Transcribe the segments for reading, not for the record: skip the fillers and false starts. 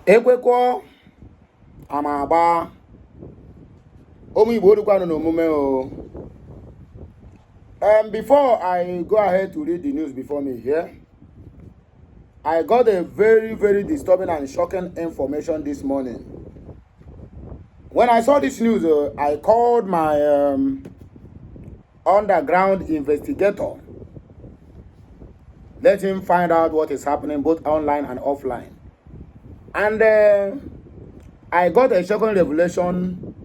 Ekwekwo amagba omu Igbo dukwa no mume o. Before I go ahead to read the news before me here, I got a very, very disturbing and shocking information this morning. When I saw this news, I called my underground investigator. Let him find out what is happening both online and offline. And I got a shocking revelation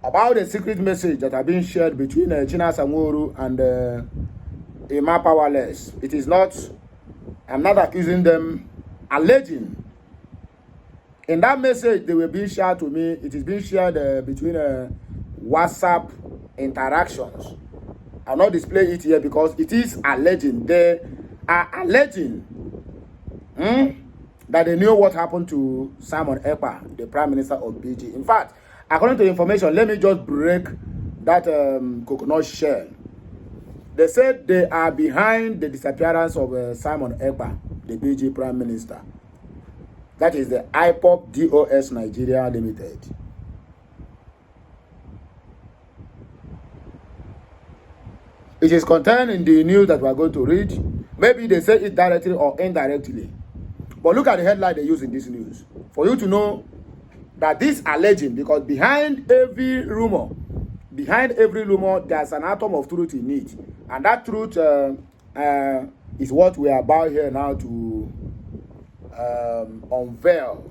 about a secret message that have been shared between China Samuru and Emma Powerless. It is not, I'm not accusing them, alleging. In that message, they were being shared to me. It is being shared between WhatsApp interactions. I'll not display it here because it is alleging. They are alleging that they knew what happened to Simon Ekpa, the Prime Minister of BG. In fact, according to the information, let me just break that coconut shell. They said they are behind the disappearance of Simon Ekpa, the BG Prime Minister. That is the Ipob-Dos-N Nigeria Limited. It is contained in the news that we are going to read. Maybe they say it directly or indirectly. But look at the headline they use in this news. For you to know that this alleging, because behind every rumor, there's an atom of truth in it. And that truth is what we are about here now to unveil.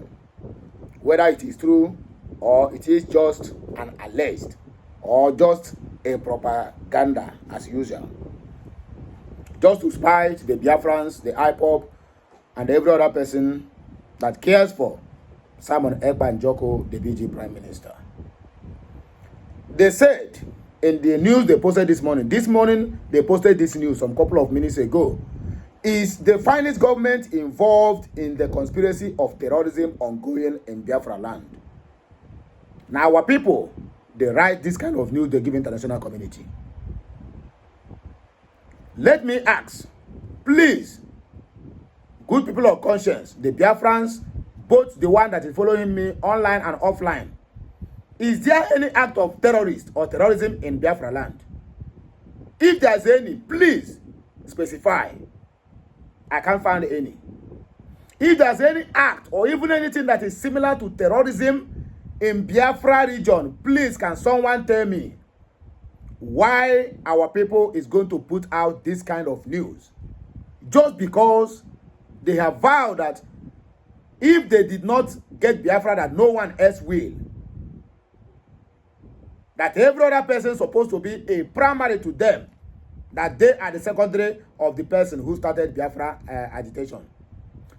Whether it is true or it is just an alleged or just a propaganda as usual. Just to spite the Biafrans, the IPOB, and every other person that cares for Simon Ekpa and Joko, the BG Prime Minister. They said in the news they posted this morning they posted this news some couple of minutes ago, is the finest government involved in the conspiracy of terrorism ongoing in Biafra land. Now our people, they write this kind of news, they give international community. Let me ask, please, good people of conscience, the Biafrans, both the one that is following me online and offline, is there any act of terrorist or terrorism in Biafra land? If there's any, please specify. I can't find any. If there's any act or even anything that is similar to terrorism in Biafra region, please can someone tell me why our people is going to put out this kind of news? Just because they have vowed that if they did not get Biafra, that no one else will. That every other person is supposed to be a primary to them. That they are the secondary of the person who started Biafra agitation.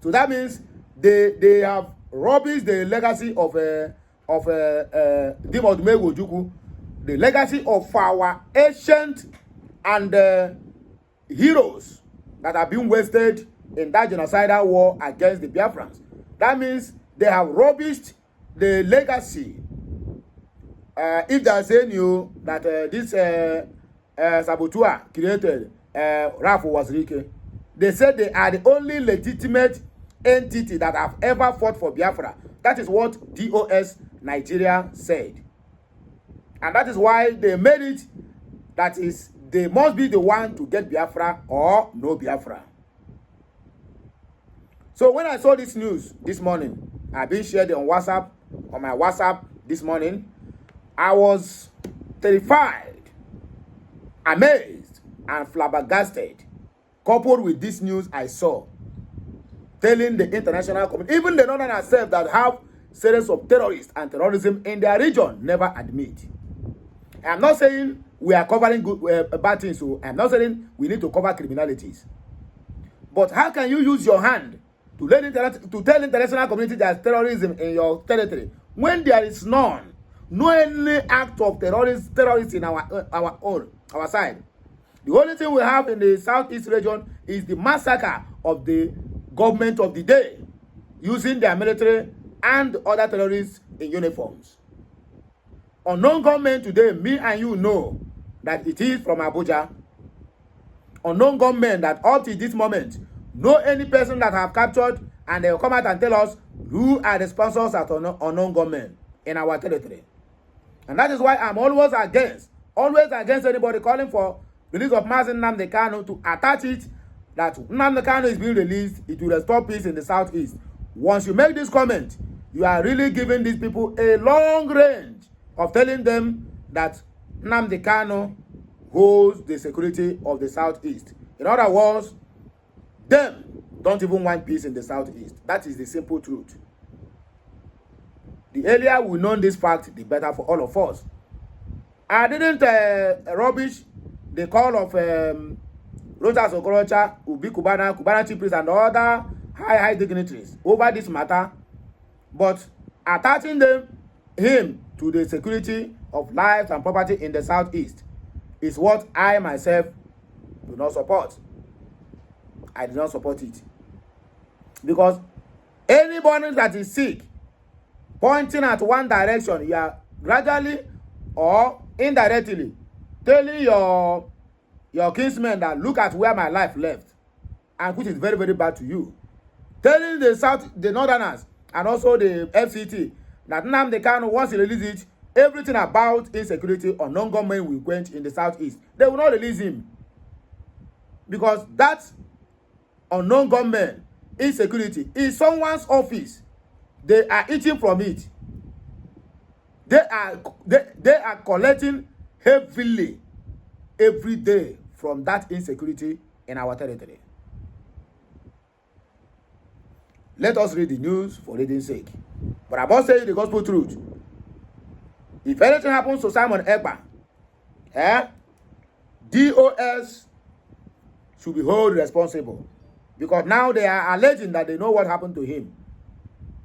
So that means they have rubbished the legacy of Dimodme Wojuku, the legacy of our ancient and heroes that have been wasted in that genocidal war against the Biafrans. That means they have rubbished the legacy. If they are saying you that this saboteur created Rafo Wazirike, they said they are the only legitimate entity that have ever fought for Biafra. That is what DOS Nigeria said. And that is why they made it that is they must be the one to get Biafra or no Biafra. So when I saw this news this morning, I've been shared on WhatsApp, on my WhatsApp this morning, I was terrified, amazed, and flabbergasted, coupled with this news I saw, telling the international community, even the northern itself that have series of terrorists and terrorism in their region, never admit. I'm not saying we are covering bad things, so I'm not saying we need to cover criminalities. But how can you use your hand to tell international community there's terrorism in your territory when there is none? No any act of terrorists in our side. The only thing we have in the southeast region is the massacre of the government of the day using their military and other terrorists in uniforms. Unknown government today, me and you know that it is from Abuja. Unknown government that up to this moment, no any person that have captured and they will come out and tell us who are the sponsors of unknown government in our territory. And that is why I'm always against anybody calling for release of Mazi Nnamdi Kanu to attach it that Nnamdi Kanu is being released, it will restore peace in the southeast. Once you make this comment, you are really giving these people a long range of telling them that Nnamdi Kanu holds the security of the southeast. In other words, them don't even want peace in the southeast. That is the simple truth. The earlier we know this fact, the better for all of us. I didn't rubbish the call of Rochas Okorocha, Ubi Kubana chief priest, and other high dignitaries over this matter, but attaching him to the security of lives and property in the southeast is what I myself do not support. I do not support it. Because anybody that is sick, pointing at one direction, you are gradually or indirectly telling your kinsmen that look at where my life left, and which is very, very bad to you. Telling the northerners and also the FCT that Nnamdi Kanu, once he releases it, everything about insecurity or non-government will quench in the southeast. They will not release him. Because that unknown government insecurity is someone's office. They are eating from it. They are collecting heavily every day from that insecurity in our territory. Let us read the news for reading's sake. But I must say the gospel truth. If anything happens to Simon Ekpa, DOS should be held responsible. Because now they are alleging that they know what happened to him.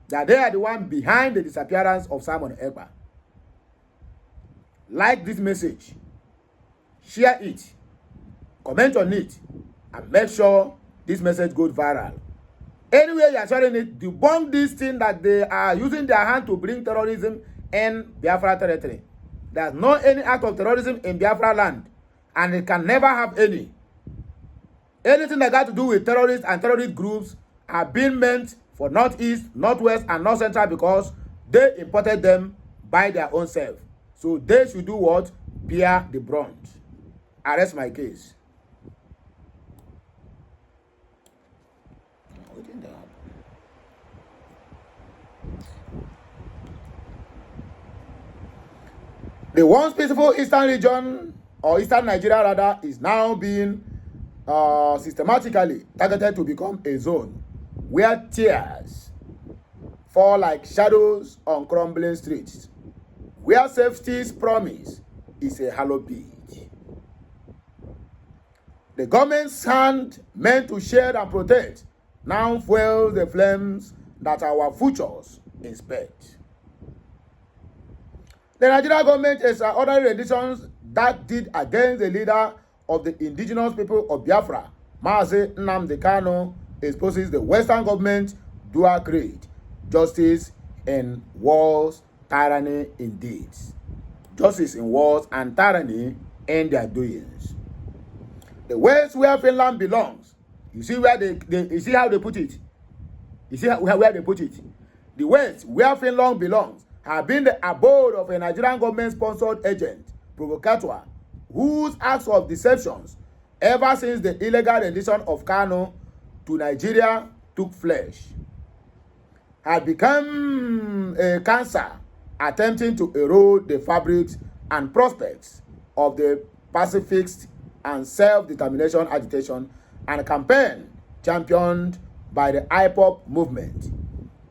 That they are the one behind the disappearance of Simon Ekpa. Like this message, share it, comment on it, and make sure this message goes viral. Anyway, you are sharing it, debunk this thing that they are using their hand to bring terrorism in Biafra territory. There's no any act of terrorism in Biafra land, and it can never have any. Anything that got to do with terrorists and terrorist groups are being meant for Northeast, Northwest, and North Central because they imported them by their own self. So they should do what? Bear the brunt. Arrest my case. The once peaceful eastern region, or eastern Nigeria rather, is now being systematically targeted to become a zone where tears fall like shadows on crumbling streets, where safety's promise is a hollow beach. The government's hand meant to shade and protect now fuels the flames that our futures inspect. The Nigerian government is ordering renditions that did against the leader of the indigenous people of Biafra, Mazi Nnamdi Kanu, exposes the Western government dual creed, justice in wars, tyranny in deeds. Justice in wars and tyranny in their doings. The West where Finland belongs. You see where you see how they put it. You see where they put it. The West where Finland belongs have been the abode of a Nigerian government-sponsored agent, provocateur, whose acts of deceptions ever since the illegal rendition of Kanu to Nigeria took flesh, had become a cancer attempting to erode the fabrics and prospects of the pacifist and self-determination agitation and campaign championed by the Ipob movement,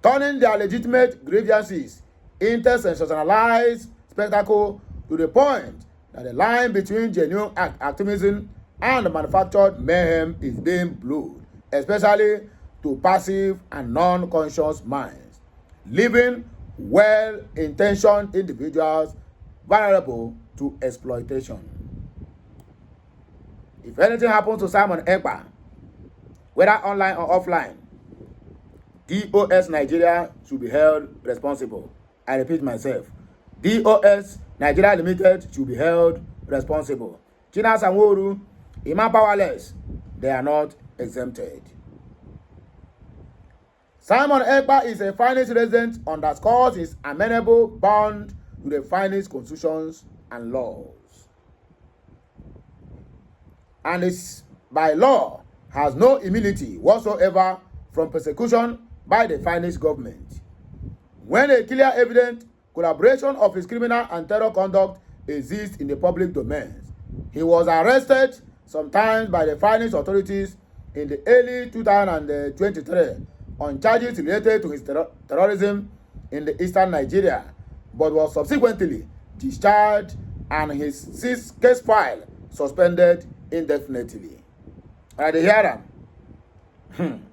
turning their legitimate grievances into sensationalized spectacle to the point that the line between genuine activism and manufactured mayhem is being blurred, especially to passive and non-conscious minds, leaving well-intentioned individuals vulnerable to exploitation. If anything happens to Simon Ekpa, whether online or offline, DOS Nigeria should be held responsible. I repeat myself. DOS Nigeria Limited should be held responsible. China Sanworu, Iman Powerless, they are not exempted. Simon Ekpa is a Finnish resident, underscores his amenable bond to the Finnish constitutions and laws, and is by law has no immunity whatsoever from persecution by the Finnish government. When a clear evident collaboration of his criminal and terror conduct exists in the public domain, he was arrested sometimes by the Finnish authorities in the early 2023 on charges related to his terrorism in the eastern Nigeria, but was subsequently discharged and his case file suspended indefinitely. I hear them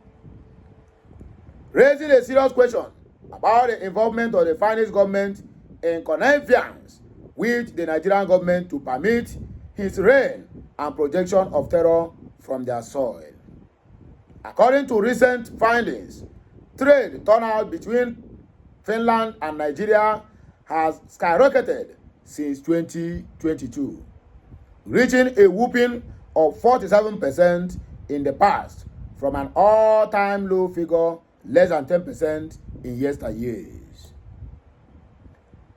raising a serious question about the involvement of the Finnish government in connivance with the Nigerian government to permit his reign and projection of terror from their soil. According to recent findings, trade turnout between Finland and Nigeria has skyrocketed since 2022, reaching a whopping of 47% in the past from an all-time low figure less than 10% in yesteryears.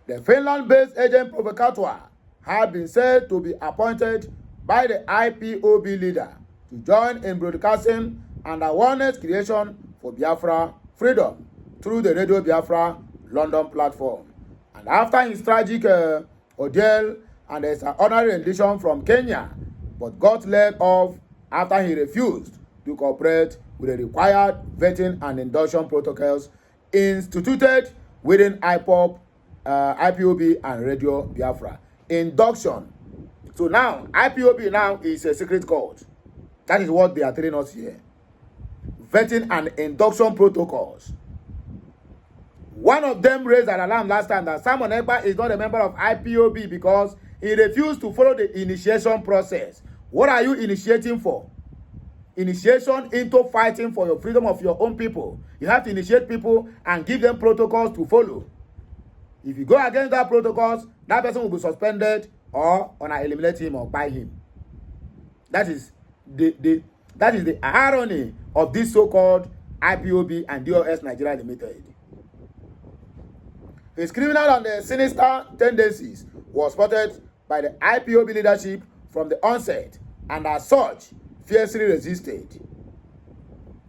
The Finland-based agent provocateur had been said to be appointed by the IPOB leader to join in broadcasting and awareness creation for Biafra freedom through the Radio Biafra London platform. And after his tragic ordeal and his honorary rendition from Kenya, but got let off after he refused to cooperate with the required vetting and induction protocols instituted within IPOB and Radio Biafra. Induction. So now, IPOB now is a secret code. That is what they are telling us here. Vetting and induction protocols. One of them raised an alarm last time that Simon Ekpa is not a member of IPOB because he refused to follow the initiation process. What are you initiating for? Initiation into fighting for your freedom of your own people. You have to initiate people and give them protocols to follow. If you go against that protocols, that person will be suspended or eliminate him or buy him. That is the irony of this so-called IPOB and DOS Nigeria Limited. His criminal and sinister tendencies was spotted by the IPOB leadership from the onset and as such fiercely resisted.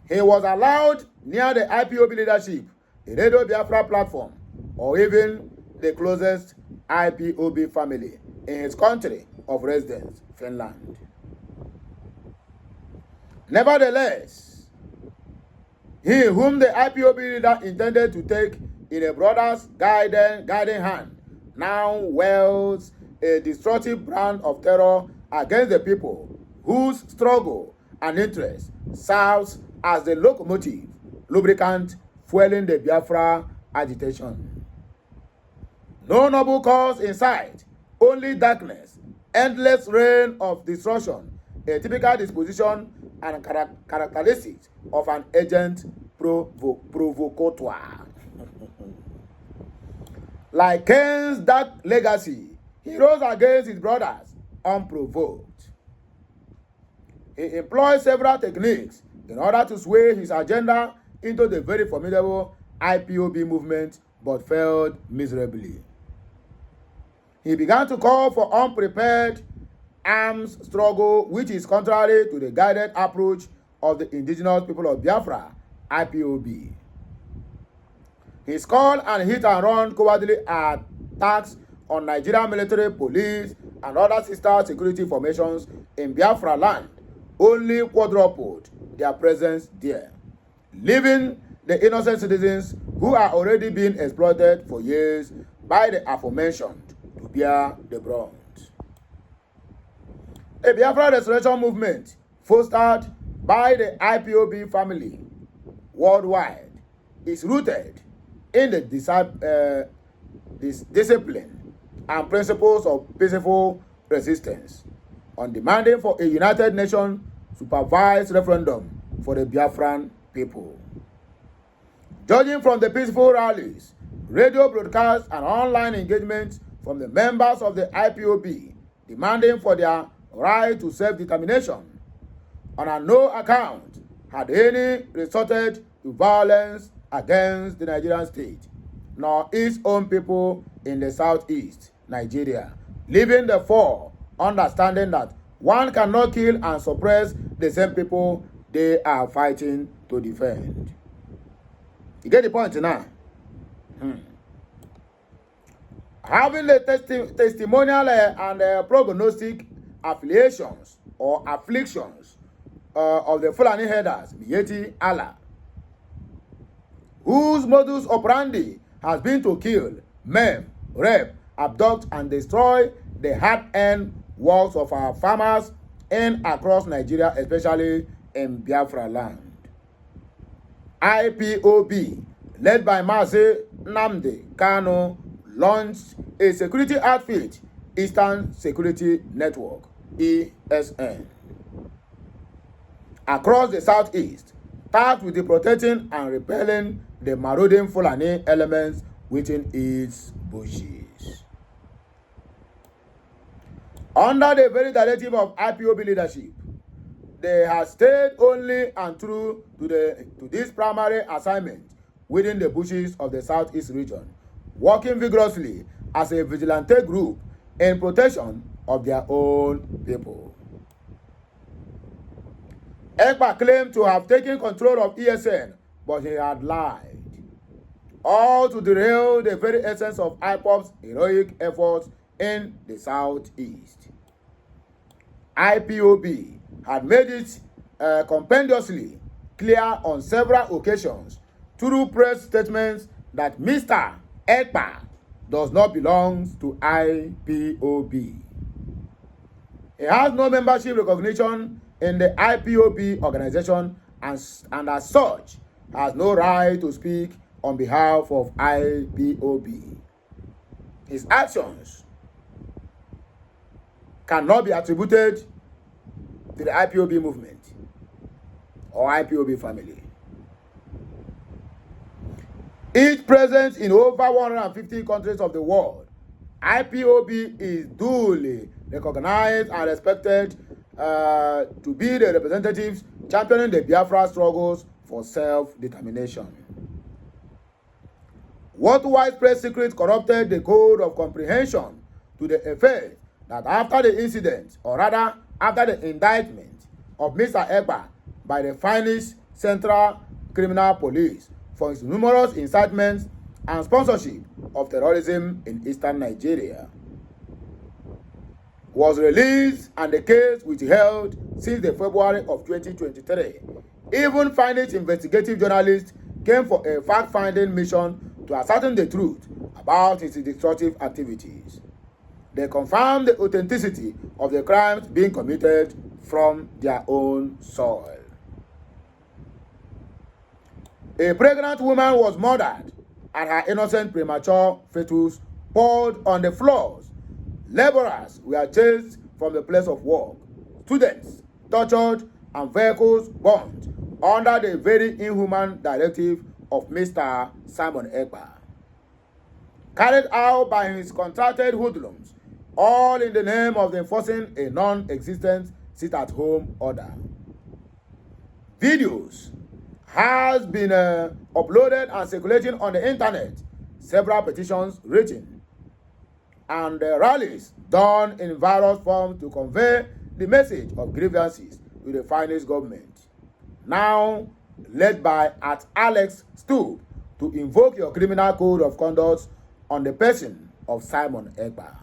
He was allowed near the IPOB leadership, the Radio Biafra platform, or even the closest IPOB family in his country of residence, Finland. Nevertheless, he whom the IPOB leader intended to take in a brother's guiding hand now wields a destructive brand of terror against the people whose struggle and interest serves as the locomotive, lubricant, fueling the Biafra agitation. No noble cause in sight, only darkness, endless reign of destruction, a typical disposition and characteristics of an agent provocateur. Like Cain's dark legacy, he rose against his brothers unprovoked. He employed several techniques in order to sway his agenda into the very formidable IPOB movement, but failed miserably. He began to call for unprepared arms struggle, which is contrary to the guided approach of the indigenous people of Biafra, IPOB. His call and hit and run cowardly attacks on Nigerian military, police, and other sister security formations in Biafra land only quadrupled their presence there, leaving the innocent citizens who are already being exploited for years by the aforementioned to bear the brunt. A Biafra restoration movement fostered by the IPOB family worldwide is rooted in the discipline and principles of peaceful resistance on demanding for a United Nations supervised referendum for the Biafran people. Judging from the peaceful rallies, radio broadcasts, and online engagements from the members of the IPOB demanding for their right to self-determination, on no account had any resorted to violence against the Nigerian state, nor its own people in the southeast Nigeria, leaving the four understanding that one cannot kill and suppress the same people they are fighting to defend. You get the point now? Having the testimonial and prognostic affiliations or afflictions of the Fulani headers, Yeti Allah, whose modus operandi has been to kill, maim, rape, abduct, and destroy the hard-earned works of our farmers in across Nigeria, especially in Biafra land. IPOB, led by Mazi Nnamdi Kanu, launched a security outfit, Eastern Security Network, ESN, across the southeast, tasked with the protecting and repelling the marauding Fulani elements within its bushes. Under the very directive of IPOB leadership, they have stayed only and true to this primary assignment within the bushes of the southeast region, working vigorously as a vigilante group in protection of their own people. Ekpa claimed to have taken control of ESN, but he had lied, all to derail the very essence of IPOB's heroic efforts in the southeast. IPOB had made it compendiously clear on several occasions through press statements that Mr. Ekpa does not belong to IPOB. He has no membership recognition in the IPOB organization and as such has no right to speak on behalf of IPOB. His actions cannot be attributed to the IPOB movement or IPOB family. Each present in over 150 countries of the world, IPOB is duly recognized and respected to be the representatives championing the Biafra struggles for self-determination. What widespread secret corrupted the code of comprehension to the effect that after the incident, or rather after the indictment of Mr. Ekpa by the Finnish Central Criminal Police for his numerous incitements and sponsorship of terrorism in eastern Nigeria, was released and the case withheld since the February of 2023. Even Finnish investigative journalists came for a fact-finding mission to ascertain the truth about his destructive activities. They confirmed the authenticity of the crimes being committed from their own soil. A pregnant woman was murdered and her innocent premature fetus poured on the floors. Laborers were chased from the place of work. Students tortured and vehicles burnt under the very inhuman directive of Mr. Simon Ekpa, carried out by his contracted hoodlums, all in the name of enforcing a non-existent sit-at-home order. Videos has been uploaded and circulating on the internet, several petitions written, and rallies done in various forms to convey the message of grievances to the Finnish government, now led by Alex Stubb, to invoke your criminal code of conduct on the person of Simon Ekpa.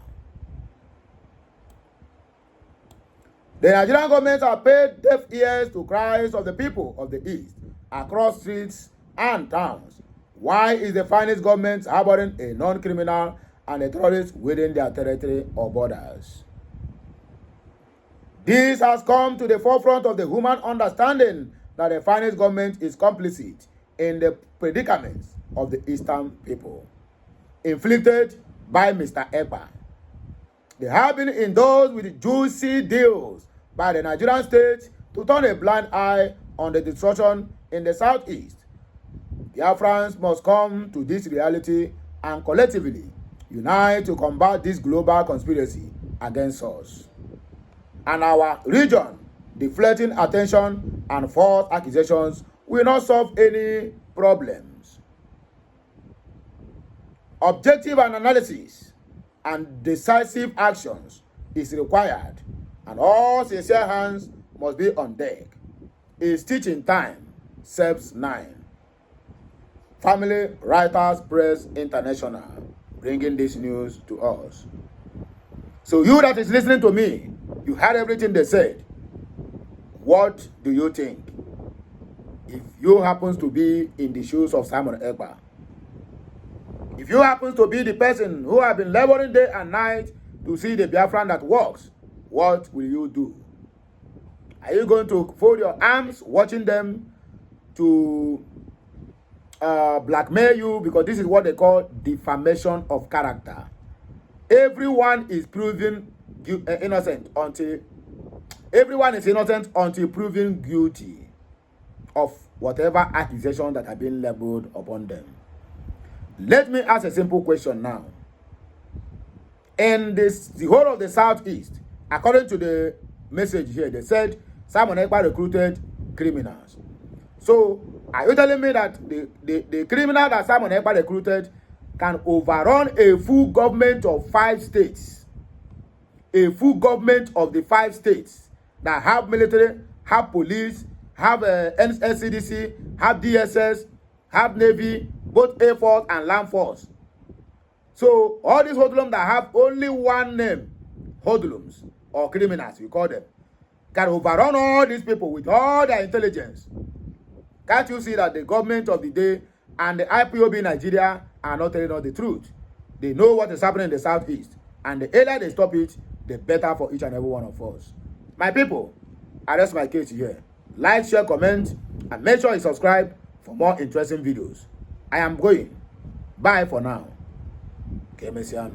The Nigerian government has paid deaf ears to cries of the people of the East across streets and towns. Why is the Finnish government harboring a non-criminal and a terrorist within their territory or borders? This has come to the forefront of the human understanding that the Finnish government is complicit in the predicaments of the Eastern people, inflicted by Mr. Ekpa. They have been indulged with juicy deals by the Nigerian state to turn a blind eye on the destruction in the southeast. Biafrans must come to this reality and collectively unite to combat this global conspiracy against us. And our region, deflecting attention and false accusations will not solve any problems. Objective analysis and decisive actions is required, and all sincere hands must be on deck. It's teaching time, SEPS 9. Family Writers Press International bringing this news to us. So you that is listening to me, you heard everything they said. What do you think? If you happen to be in the shoes of Simon Ekpa, if you happen to be the person who have been laboring day and night to see the Biafran that works, what will you do? Are you going to fold your arms watching them to blackmail you? Because this is what they call defamation of character. Everyone is proven innocent until proven guilty of whatever accusation that have been leveled upon them. Let me ask a simple question now. In the whole of the Southeast, according to the message here, they said Simon Ekpa recruited criminals. So, are you telling me that the criminal that Simon Ekpa recruited can overrun a full government of 5 states? A full government of the 5 states that have military, have police, have NCDC, have DSS, have Navy, both Air Force and Land Force. So all these hoodlums that have only one name, hoodlums or criminals, we call them, can overrun all these people with all their intelligence. Can't you see that the government of the day and the IPOB Nigeria are not telling us the truth? They know what is happening in the Southeast, and the earlier they stop it, the better for each and every one of us. My people, I rest my case here. Like, share, comment, and make sure you subscribe for more interesting videos. I am going. Bye for now. Kemesiano.